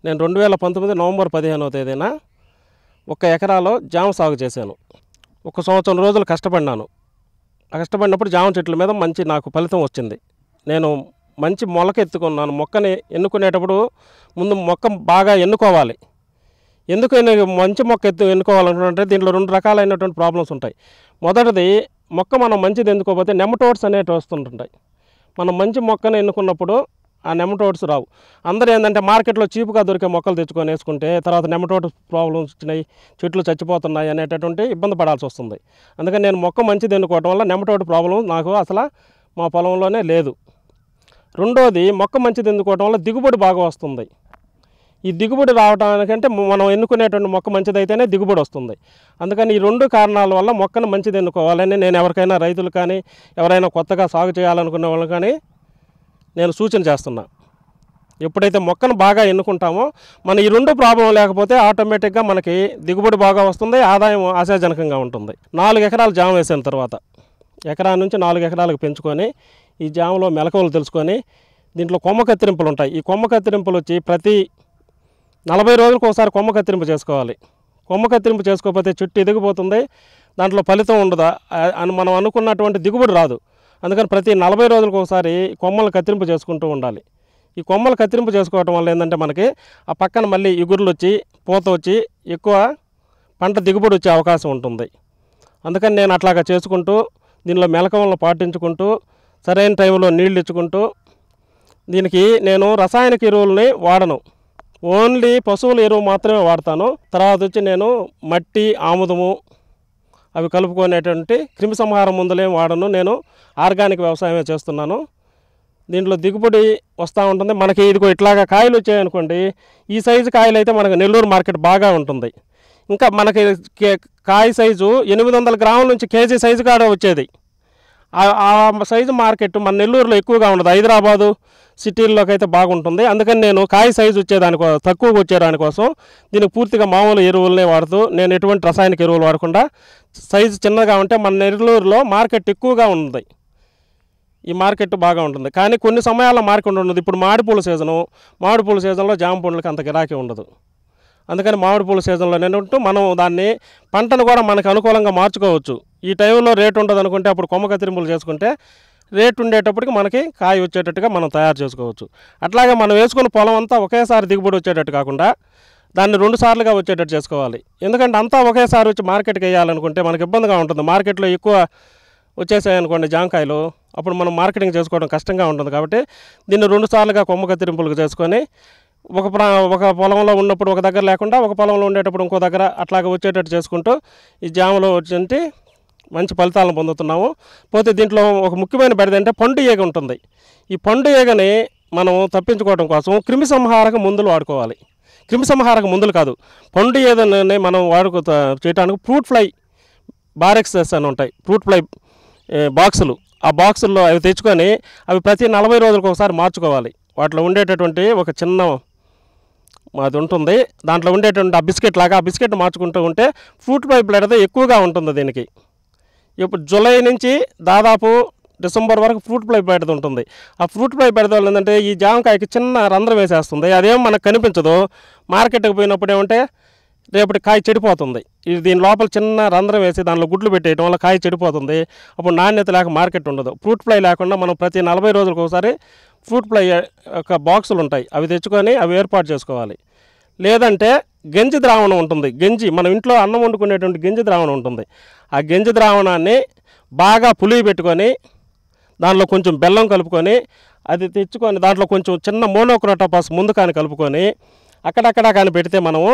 నేను 2019 నవంబర్ 15వ తేదీన 1 ఎకరాలో జామ సాగు చేశాను. 1 సంవత్సరం రోజులు కష్టపడినాను. కష్టపడినప్పుడు జామ చెట్ల మీద మంచి నాకు ఫలితం వచ్చింది. నేను మంచి మొలక ఎత్తుకున్నాను. మొక్కని ఎన్నుకునేటప్పుడు ముందు మొక్క బాగా ఎన్నుకోవాలి. ఎందుకు మంచి మొక్క ఎన్నుకోవాలనుకుంటే దీంట్లో 2 రకాలైనటువంటి ప్రాబ్లమ్స్ ఉంటాయి. మొదటిది, మొక్క మనం మంచిది ఎన్నుకోకపోతే నెమటోడ్స్ అనేవి వస్తుంటాయి. మనం మంచి మొక్కను ఎన్నుకున్నప్పుడు ఆ నెమటోడ్స్ రావు. అందరూ ఏంటంటే మార్కెట్లో చీపుగా దొరికే మొక్కలు తెచ్చుకొని వేసుకుంటే తర్వాత నెమటోడ్ ప్రాబ్లమ్స్ వచ్చినాయి, చెట్లు చచ్చిపోతున్నాయి అనేటటువంటి ఇబ్బంది పడాల్సి వస్తుంది. అందుకని నేను మొక్క మంచిది ఎన్నుకోవడం వల్ల నెమటోడ్ ప్రాబ్లం నాకు అసలు మా పొలంలోనే లేదు. రెండోది, మొక్క మంచిది ఎన్నుకోవడం వల్ల దిగుబడి బాగా వస్తుంది. ఈ దిగుబడి రావడానికంటే మనం ఎన్నుకునేటువంటి మొక్క మంచిదైతేనే దిగుబడి వస్తుంది. అందుకని ఈ 2 కారణాల వల్ల మొక్కను మంచిది ఎన్నుకోవాలని నేను ఎవరికైనా, రైతులు కానీ ఎవరైనా కొత్తగా సాగు చేయాలనుకునే వాళ్ళు కానీ నేను సూచన చేస్తున్నా. ఎప్పుడైతే మొక్కను బాగా ఎన్నుకుంటామో మన ఈ 2 ప్రాబ్లం లేకపోతే ఆటోమేటిక్గా మనకి దిగుబడి బాగా వస్తుంది, ఆదాయం ఆశాజనకంగా ఉంటుంది. 4 ఎకరాలు జామ వేసిన తర్వాత ఎకరా నుంచి 4 ఎకరాలకు పెంచుకొని ఈ జామలో మెలకువలు తెలుసుకొని దీంట్లో కొమ్మ కత్తిరింపులు ఉంటాయి. ఈ కొమ్మ కత్తిరింపులు వచ్చి ప్రతి 40 రోజులకు ఒకసారి కొమ్మ కత్తిరింపు చేసుకోవాలి. కొమ్మ కత్తిరింపు చేసుకోకపోతే చెట్టు ఎదిగిపోతుంది, దాంట్లో ఫలితం ఉండదు, అని మనం అనుకున్నటువంటి దిగుబడి రాదు. అందుకని ప్రతి 40 రోజులకు ఒకసారి కొమ్మలు కత్తిరింపు చేసుకుంటూ ఉండాలి. ఈ కొమ్మలు కత్తిరింపు చేసుకోవటం వల్ల ఏంటంటే మనకి ఆ పక్కన మళ్ళీ ఇగుర్లు వచ్చి పూత వచ్చి ఎక్కువ పంట దిగుబడి వచ్చే అవకాశం ఉంటుంది. అందుకని నేను అట్లాగా చేసుకుంటూ దీనిలో మెలకువలను పాటించుకుంటూ సరైన టైంలో నీళ్ళు ఇచ్చుకుంటూ, దీనికి నేను రసాయనిక ఎరువులని వాడను, ఓన్లీ పశువుల ఎరువు మాత్రమే వాడతాను. తర్వాత వచ్చి నేను మట్టి, ఆముదము అవి కలుపుకునేటువంటి క్రిమిసంహారం మందులేం వాడను. నేను ఆర్గానిక్ వ్యవసాయమే చేస్తున్నాను. దీంట్లో దిగుబడి వస్తూ ఉంటుంది. మనకి ఇదిగో ఇట్లాగా కాయలు వచ్చాయనుకోండి, ఈ సైజు కాయలు అయితే మనకు నెల్లూరు మార్కెట్ బాగా ఉంటుంది. ఇంకా మనకి కాయ సైజు 800 గ్రాముల నుంచి కేజీ సైజు కాడ వచ్చేది. ఆ సైజు మార్కెట్ మన నెల్లూరులో ఎక్కువగా ఉండదు, హైదరాబాదు సిటీల్లోకి అయితే బాగుంటుంది. అందుకని నేను కాయ సైజు వచ్చేదానికోసం, తక్కువగా వచ్చేదానికోసం దీనికి పూర్తిగా మామూలు ఎరువులనే వాడుతూ, నేను ఎటువంటి రసాయనిక ఎరువులు వాడకుండా సైజు చిన్నగా ఉంటే మన నెల్లూరులో మార్కెట్ ఎక్కువగా ఉంది. ఈ మార్కెట్ బాగా ఉంటుంది. కానీ కొన్ని సమయాల్లో మార్కెట్ ఉండదు. ఇప్పుడు మామిడిపూల సీజన్లో జామ పండ్లకి అంత గిరాకీ ఉండదు. అందుకని మామిడిపూల సీజన్లో ఉంటూ మనం దాన్ని పంటను కూడా మనకు అనుకూలంగా మార్చుకోవచ్చు. ఈ టైంలో రేటు ఉండదు అనుకుంటే అప్పుడు కొమ్మ కత్తిరింపులు చేసుకుంటే రేటు ఉండేటప్పటికి మనకి కాయ వచ్చేటట్టుగా మనం తయారు చేసుకోవచ్చు. అట్లాగే మనం వేసుకున్న పొలం అంతా ఒకేసారి దిగుబడి వచ్చేటట్టు కాకుండా దాన్ని 2 సార్లుగా వచ్చేటట్టు చేసుకోవాలి. ఎందుకంటే అంతా ఒకేసారి వచ్చి మార్కెట్కి వేయాలనుకుంటే మనకు ఇబ్బందిగా ఉంటుంది. మార్కెట్లో ఎక్కువ వచ్చేసాయనుకోండి జామకాయలు, అప్పుడు మనం మార్కెటింగ్ చేసుకోవడం కష్టంగా ఉంటుంది. కాబట్టి దీన్ని 2 సార్లుగా కొమ్మ కత్తిరింపులు చేసుకొని ఒక పొలంలో ఉన్నప్పుడు ఒక దగ్గర లేకుండా ఒక పొలంలో ఉండేటప్పుడు ఇంకో దగ్గర అట్లాగా వచ్చేటట్టు చేసుకుంటూ ఈ జామలో వచ్చి మంచి ఫలితాలను పొందుతున్నాము. పోతే దీంట్లో ఒక ముఖ్యమైన బెడద అంటే పండు ఈగ ఉంటుంది. ఈ పండు ఈగని మనం తప్పించుకోవడం కోసం క్రిమిసంహారక మందులు వాడుకోవాలి. క్రిమిసంహారక మందులు కాదు, పండు ఈగని మనం చేయడానికి ఫ్రూట్ ఫ్లై బారెక్సెస్ అని ఉంటాయి, ఫ్రూట్ ఫ్లై బాక్సులు. ఆ బాక్సుల్లో అవి తెచ్చుకొని అవి ప్రతి 40 రోజులకు ఒకసారి మార్చుకోవాలి. వాటిలో ఉండేటటువంటి ఒక చిన్న అది ఉంటుంది, దాంట్లో ఉండేటువంటి ఆ బిస్కెట్ లాగా ఆ బిస్కెట్ మార్చుకుంటూ ఉంటే ఫ్రూట్ ఫ్లై బెడద ఎక్కువగా ఉంటుంది. దీనికి ఇప్పుడు జూలై నుంచి దాదాపు డిసెంబర్ వరకు ఫ్రూట్ ఫ్లై బెడద ఉంటుంది. ఆ ఫ్రూట్ ఫ్లై బెడద వల్ల ఏంటంటే ఈ జామకాయకి చిన్న రంధ్రం వేసేస్తుంది. అదేం మనకు కనిపించదు. మార్కెట్కి పోయినప్పుడు ఏమంటే రేపటి కాయ చెడిపోతుంది. ఇది దీని లోపల చిన్న రంధ్రం వేసి దానిలో గుడ్లు పెట్టేయడం వల్ల కాయ చెడిపోతుంది. అప్పుడు నాణ్యత లేక మార్కెట్ ఉండదు. ఫ్రూట్ ఫ్లై లేకుండా మనం ప్రతి 40 రోజులకు ఒకసారి ఫ్రూట్ ఫ్లై యొక్క బాక్సులు ఉంటాయి, అవి తెచ్చుకొని అవి ఏర్పాటు చేసుకోవాలి. లేదంటే గంజి ద్రావణం ఉంటుంది. గంజి మనం ఇంట్లో అన్నం వండుకునేటువంటి గంజి ద్రావణం ఉంటుంది. ఆ గంజి ద్రావణాన్ని బాగా పులిగి పెట్టుకొని దానిలో కొంచెం బెల్లం కలుపుకొని అది తెచ్చుకొని దాంట్లో కొంచెం చిన్న మోనోక్రోటోపాస్ ముందు కానీ కలుపుకొని అక్కడక్కడ కానీ పెడితే మనము,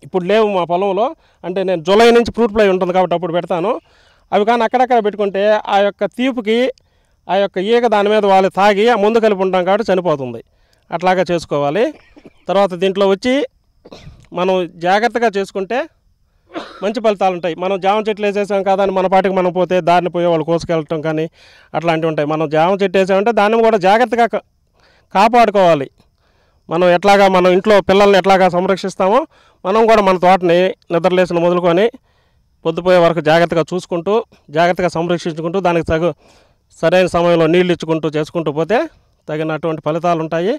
ఇప్పుడు లేవు మా పొలంలో, అంటే నేను జూలై నుంచి ఫ్రూట్ ఫ్లై ఉంటుంది కాబట్టి అప్పుడు పెడతాను. అవి కానీ అక్కడక్కడ పెట్టుకుంటే ఆ యొక్క తీపుకి ఆ యొక్క ఈగ దాని మీద వాళ్ళు తాగి ఆ ముందు కలిపి ఉంటాం కాబట్టి చనిపోతుంది. అట్లాగా చేసుకోవాలి. తర్వాత దీంట్లో వచ్చి మనం జాగ్రత్తగా చేసుకుంటే మంచి ఫలితాలు ఉంటాయి. మనం జామ చెట్లు వేసేసాం కదా అని మన పాటికి మనం పోతే దారిని పోయే వాళ్ళు కోసుకెళ్ళటం కానీ అట్లాంటివి ఉంటాయి. మనం జామ చెట్టు వేసామంటే దాన్ని కూడా జాగ్రత్తగా కాపాడుకోవాలి. మనం ఎట్లాగా మన ఇంట్లో పిల్లల్ని ఎట్లాగా సంరక్షిస్తామో మనం కూడా మన తోటని నిద్రలేసిన మొదలుకొని పొద్దుపోయే వరకు జాగ్రత్తగా చూసుకుంటూ జాగ్రత్తగా సంరక్షించుకుంటూ దానికి సరైన సమయంలో నీళ్ళు ఇచ్చుకుంటూ చేసుకుంటూ పోతే తగినటువంటి ఫలితాలు ఉంటాయి.